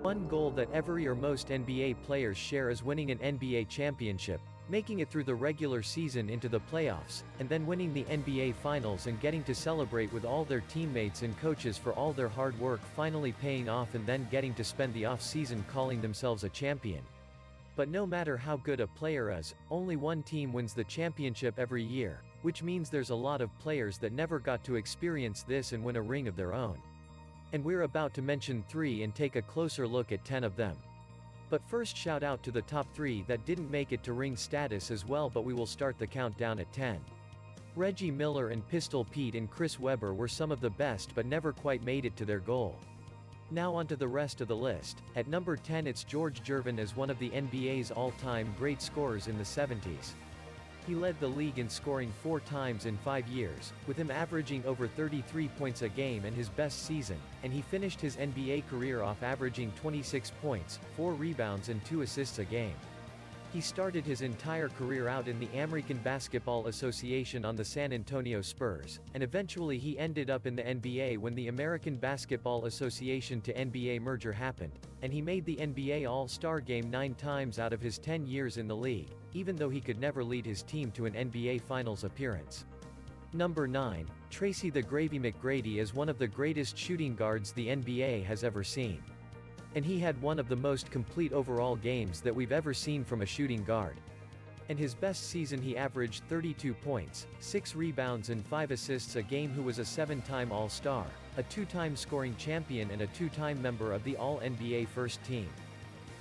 One goal that every or most NBA players share is winning an NBA championship, making it through the regular season into the playoffs, and then winning the NBA Finals and getting to celebrate with all their teammates and coaches for all their hard work finally paying off, and then getting to spend the off-season calling themselves a champion. But no matter how good a player is, only one team wins the championship every year, which means there's a lot of players that never got to experience this and win a ring of their own. And we're about to mention 3 and take a closer look at 10 of them. But first, shout out to the top 3 that didn't make it to ring status as well, but we will start the countdown at 10. Reggie Miller and Pistol Pete and Chris Webber were some of the best but never quite made it to their goal. Now onto the rest of the list. At number 10 it's George Gervin as one of the NBA's all-time great scorers in the 70s. He led the league in scoring 4 times in 5 years, with him averaging over 33 points a game in his best season, and he finished his NBA career off averaging 26 points, 4 rebounds and 2 assists a game. He started his entire career out in the American Basketball Association on the San Antonio Spurs, and eventually he ended up in the NBA when the American Basketball Association to NBA merger happened, and he made the NBA All-Star Game 9 times out of his 10 years in the league, even though he could never lead his team to an NBA Finals appearance. Number 9, Tracy the Gravy McGrady is one of the greatest shooting guards the NBA has ever seen. And he had one of the most complete overall games that we've ever seen from a shooting guard. And his best season he averaged 32 points, 6 rebounds and 5 assists a game. Who was a 7-time All-Star, a 2-time scoring champion and a 2-time member of the All-NBA First Team.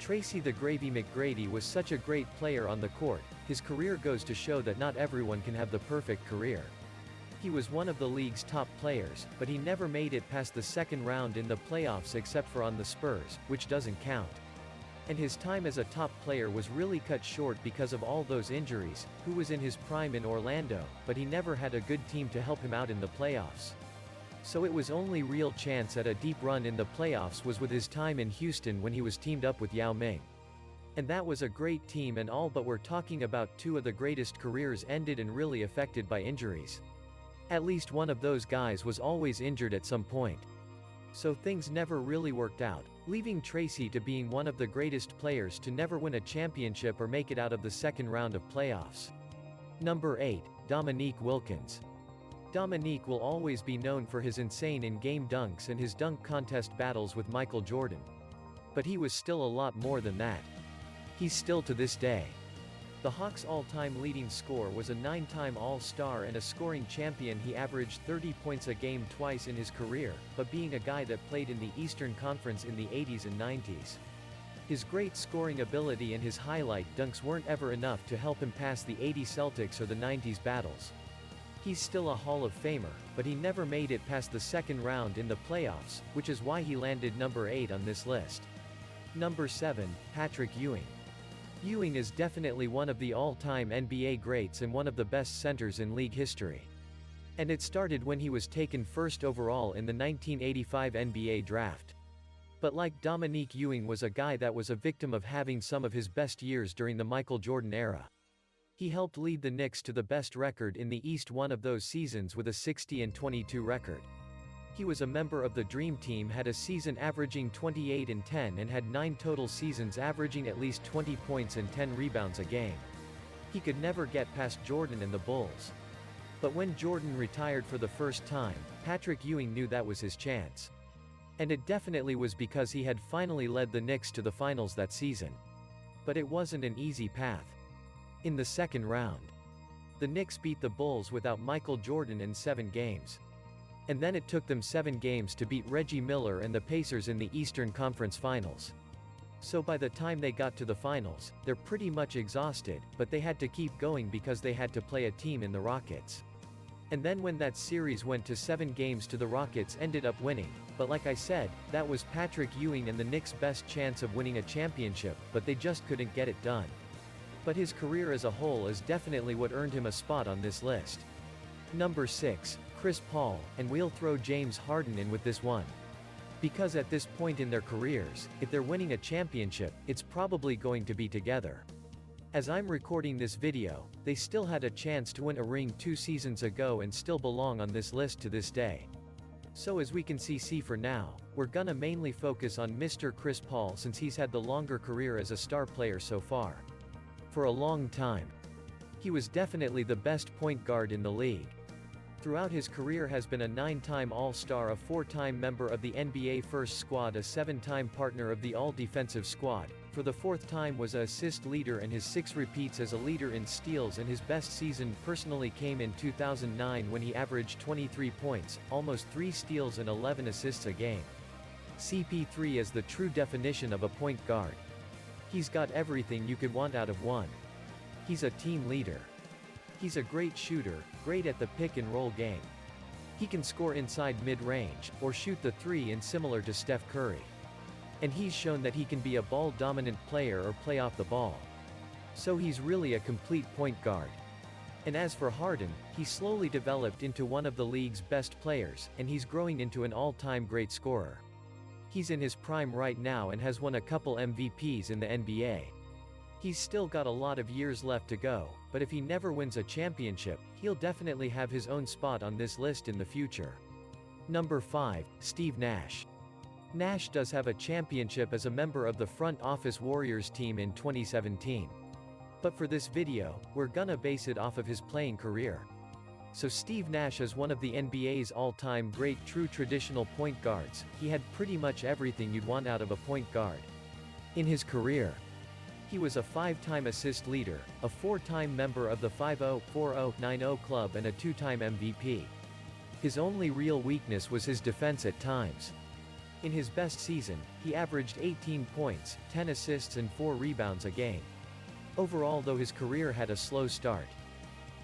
Tracy the Gravy McGrady was such a great player on the court. His career goes to show that not everyone can have the perfect career. He was one of the league's top players, but he never made it past the second round in the playoffs except for on the Spurs, which doesn't count. And his time as a top player was really cut short because of all those injuries. Who was in his prime in Orlando, but he never had a good team to help him out in the playoffs. So it was only real chance at a deep run in the playoffs was with his time in Houston when he was teamed up with Yao Ming. And that was a great team and all, but we're talking about 2 of the greatest careers ended and really affected by injuries. At least one of those guys was always injured at some point. So things never really worked out, leaving Tracy to being one of the greatest players to never win a championship or make it out of the second round of playoffs. Number 8, Dominique Wilkins. Dominique will always be known for his insane in-game dunks and his dunk contest battles with Michael Jordan. But he was still a lot more than that. He's still to this day. The Hawks' all-time leading scorer was a 9-time All-Star and a scoring champion. He averaged 30 points a game twice in his career, but being a guy that played in the Eastern Conference in the 80s and 90s. His great scoring ability and his highlight dunks weren't ever enough to help him pass the 80 Celtics or the 90s battles. He's still a Hall of Famer, but he never made it past the second round in the playoffs, which is why he landed number 8 on this list. Number 7, Patrick Ewing. Ewing is definitely one of the all-time NBA greats and one of the best centers in league history. And it started when he was taken first overall in the 1985 NBA draft. But like Dominique Ewing was a guy that was a victim of having some of his best years during the Michael Jordan era. He helped lead the Knicks to the best record in the East one of those seasons with a 60-22 record. He was a member of the Dream Team, had a season averaging 28-10 and had 9 total seasons averaging at least 20 points and 10 rebounds a game. He could never get past Jordan and the Bulls. But when Jordan retired for the first time, Patrick Ewing knew that was his chance. And it definitely was because he had finally led the Knicks to the finals that season. But it wasn't an easy path. In the second round, the Knicks beat the Bulls without Michael Jordan in 7 games. And then it took them 7 games to beat Reggie Miller and the Pacers in the Eastern Conference Finals. So by the time they got to the finals, they're pretty much exhausted, but they had to keep going because they had to play a team in the Rockets. And then when that series went to 7 games to the Rockets ended up winning, but like I said, that was Patrick Ewing and the Knicks' best chance of winning a championship, but they just couldn't get it done. But his career as a whole is definitely what earned him a spot on this list. Number 6, Chris Paul, and we'll throw James Harden in with this one. Because at this point in their careers, if they're winning a championship, it's probably going to be together. As I'm recording this video, they still had a chance to win a ring 2 seasons ago and still belong on this list to this day. So as we can see for now, we're gonna mainly focus on Mr. Chris Paul since he's had the longer career as a star player so far. For a long time, he was definitely the best point guard in the league. Throughout his career has been a 9-time All-Star, a 4-time member of the NBA First Squad, a 7-time partner of the All-Defensive Squad, for the 4th time was a assist leader, and his 6 repeats as a leader in steals, and his best season personally came in 2009 when he averaged 23 points, almost 3 steals and 11 assists a game. CP3 is the true definition of a point guard. He's got everything you could want out of one. He's a team leader. He's a great shooter, great at the pick-and-roll game. He can score inside mid-range, or shoot the 3 in similar to Steph Curry. And he's shown that he can be a ball-dominant player or play off the ball. So he's really a complete point guard. And as for Harden, he slowly developed into one of the league's best players, and he's growing into an all-time great scorer. He's in his prime right now and has won a couple MVPs in the NBA. He's still got a lot of years left to go, but if he never wins a championship, he'll definitely have his own spot on this list in the future. Number 5, Steve Nash. Nash does have a championship as a member of the front office Warriors team in 2017. But for this video, we're gonna base it off of his playing career. So Steve Nash is one of the NBA's all-time great true traditional point guards. He had pretty much everything you'd want out of a point guard. In his career, he was a 5-time assist leader, a 4-time member of the 5-0, 4-0, 9-0 club, and a 2-time MVP. His only real weakness was his defense at times. In his best season, he averaged 18 points, 10 assists and 4 rebounds a game. Overall, though, his career had a slow start.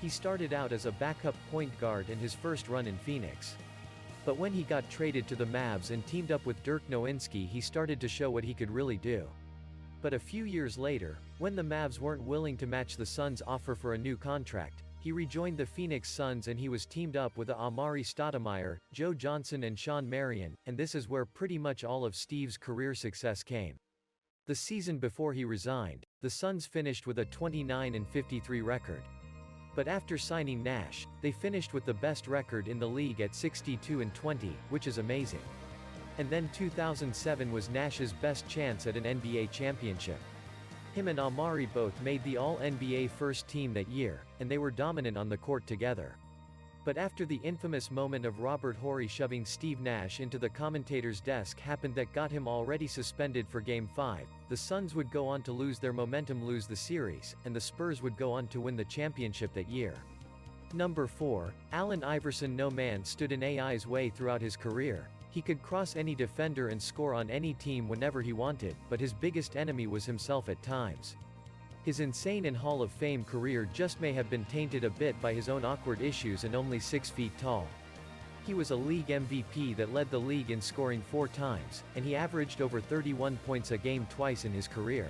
He started out as a backup point guard in his first run in Phoenix. But when he got traded to the Mavs and teamed up with Dirk Nowitzki, he started to show what he could really do. But a few years later, when the Mavs weren't willing to match the Suns' offer for a new contract, he rejoined the Phoenix Suns and he was teamed up with Amari Stoudemire, Joe Johnson and Sean Marion, and this is where pretty much all of Steve's career success came. The season before he resigned, the Suns finished with a 29-53 record. But after signing Nash, they finished with the best record in the league at 62-20, which is amazing. And then 2007 was Nash's best chance at an NBA championship. Him and Amari both made the All-NBA first team that year, and they were dominant on the court together. But after the infamous moment of Robert Horry shoving Steve Nash into the commentator's desk happened that got him already suspended for Game 5, the Suns would go on to lose their momentum, lose the series, and the Spurs would go on to win the championship that year. Number 4, Allen Iverson. No man stood in AI's way throughout his career. He could cross any defender and score on any team whenever he wanted, but his biggest enemy was himself at times. His insane and Hall of Fame career just may have been tainted a bit by his own awkward issues, and only 6 feet tall. He was a league MVP that led the league in scoring 4 times, and he averaged over 31 points a game twice in his career.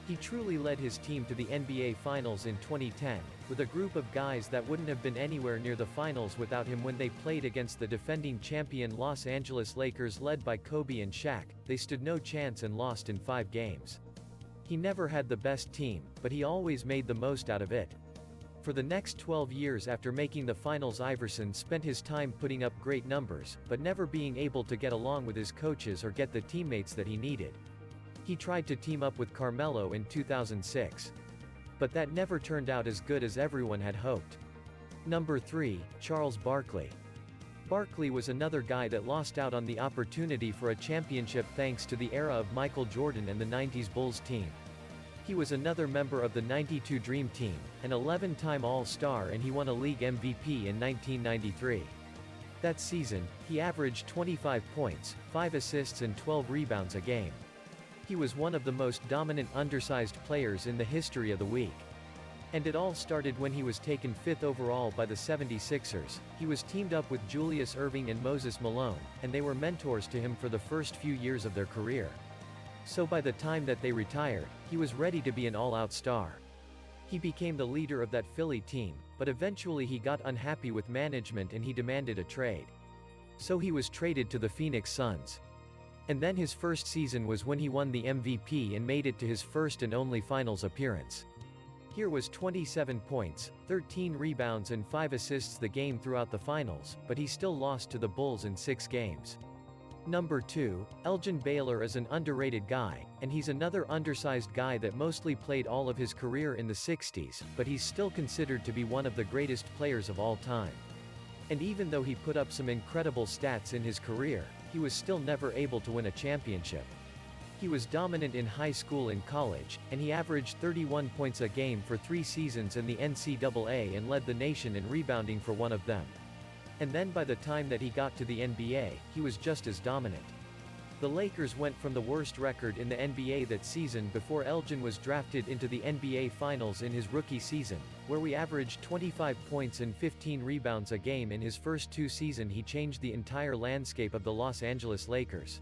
He truly led his team to the NBA Finals in 2010, with a group of guys that wouldn't have been anywhere near the finals without him. When they played against the defending champion Los Angeles Lakers led by Kobe and Shaq, they stood no chance and lost in 5 games. He never had the best team, but he always made the most out of it. For the next 12 years after making the finals, Iverson spent his time putting up great numbers, but never being able to get along with his coaches or get the teammates that he needed. He tried to team up with Carmelo in 2006. But that never turned out as good as everyone had hoped. Number 3, Charles Barkley. Barkley was another guy that lost out on the opportunity for a championship thanks to the era of Michael Jordan and the 90s Bulls team. He was another member of the '92 Dream Team, an 11-time All-Star, and he won a league MVP in 1993. That season, he averaged 25 points, 5 assists and 12 rebounds a game. He was one of the most dominant undersized players in the history of the week. And it all started when he was taken 5th overall by the 76ers. He was teamed up with Julius Erving and Moses Malone, and they were mentors to him for the first few years of their career. So by the time that they retired, he was ready to be an all-out star. He became the leader of that Philly team, but eventually he got unhappy with management and he demanded a trade. So he was traded to the Phoenix Suns. And then his first season was when he won the MVP and made it to his first and only finals appearance. Here was 27 points, 13 rebounds and 5 assists the game throughout the finals, but he still lost to the Bulls in 6 games. Number 2, Elgin Baylor is an underrated guy, and he's another undersized guy that mostly played all of his career in the 60s, but he's still considered to be one of the greatest players of all time. And even though he put up some incredible stats in his career, he was still never able to win a championship. He was dominant in high school and college, and he averaged 31 points a game for 3 seasons in the NCAA and led the nation in rebounding for one of them. And then by the time that he got to the NBA, he was just as dominant. The Lakers went from the worst record in the NBA that season before Elgin was drafted into the NBA Finals in his rookie season, where we averaged 25 points and 15 rebounds a game in his first 2 seasons. He changed the entire landscape of the Los Angeles Lakers.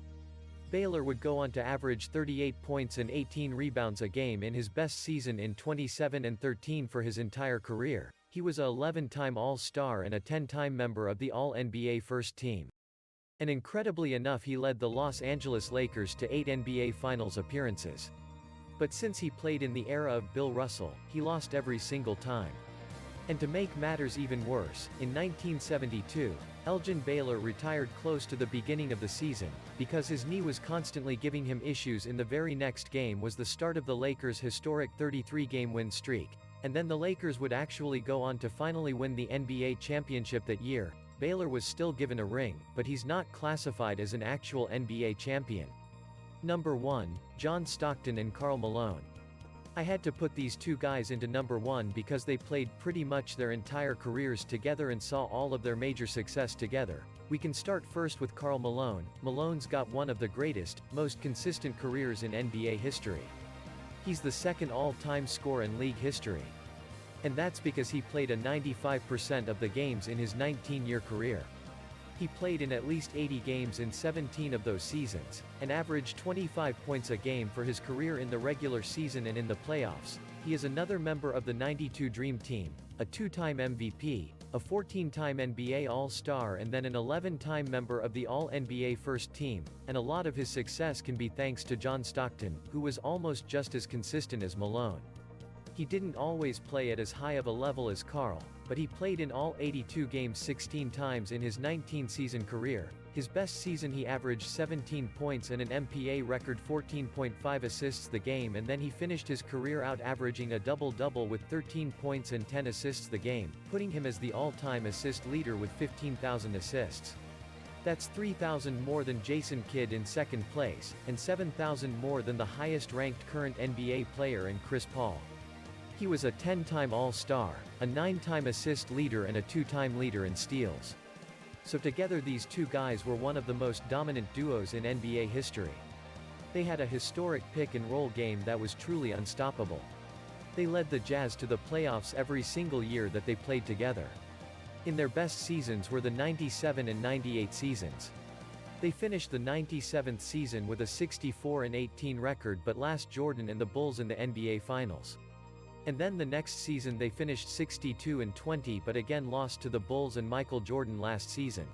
Baylor would go on to average 38 points and 18 rebounds a game in his best season in 27 and 13 for his entire career. He was a 11-time All-Star and a 10-time member of the All-NBA First Team. And incredibly enough, he led the Los Angeles Lakers to 8 NBA Finals appearances. But since he played in the era of Bill Russell, he lost every single time. And to make matters even worse, in 1972, Elgin Baylor retired close to the beginning of the season, because his knee was constantly giving him issues. In the very next game was the start of the Lakers' historic 33-game win streak, and then the Lakers would actually go on to finally win the NBA championship that year. Baylor was still given a ring, but he's not classified as an actual NBA champion. Number 1, John Stockton and Karl Malone. I had to put these two guys into number 1 because they played pretty much their entire careers together and saw all of their major success together. We can start first with Karl Malone. Malone's got one of the greatest, most consistent careers in NBA history. He's the second all-time scorer in league history. And that's because he played a 95% of the games in his 19-year career. He played in at least 80 games in 17 of those seasons, and averaged 25 points a game for his career in the regular season and in the playoffs. He is another member of the '92 Dream Team, a 2-time MVP, a 14-time NBA All-Star and then an 11-time member of the All-NBA First Team, and a lot of his success can be thanks to John Stockton, who was almost just as consistent as Malone. He didn't always play at as high of a level as Karl, but he played in all 82 games 16 times in his 19-season career. His best season he averaged 17 points and an MPA record 14.5 assists the game, and then he finished his career out averaging a double-double with 13 points and 10 assists the game, putting him as the all-time assist leader with 15,000 assists. That's 3,000 more than Jason Kidd in second place, and 7,000 more than the highest-ranked current NBA player in Chris Paul. He was a 10-time All-Star, a 9-time assist leader and a 2-time leader in steals. So together these two guys were one of the most dominant duos in NBA history. They had a historic pick-and-roll game that was truly unstoppable. They led the Jazz to the playoffs every single year that they played together. In their best seasons were the 97 and 98 seasons. They finished the 97th season with a 64-18 record but lost Jordan and the Bulls in the NBA Finals. And then the next season they finished 62-20 but again lost to the Bulls and Michael Jordan last season.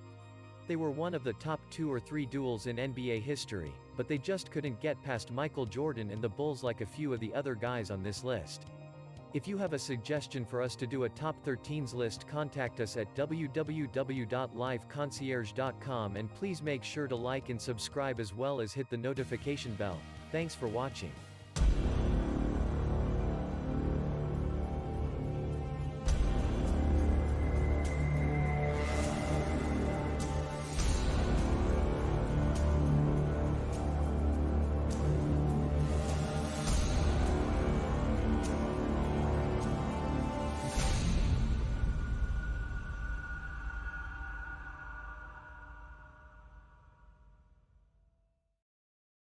They were one of the top 2 or 3 duels in NBA history, but they just couldn't get past Michael Jordan and the Bulls like a few of the other guys on this list. If you have a suggestion for us to do a top 13's list, contact us at www.liveconcierge.com, and please make sure to like and subscribe as well as hit the notification bell. Thanks for watching.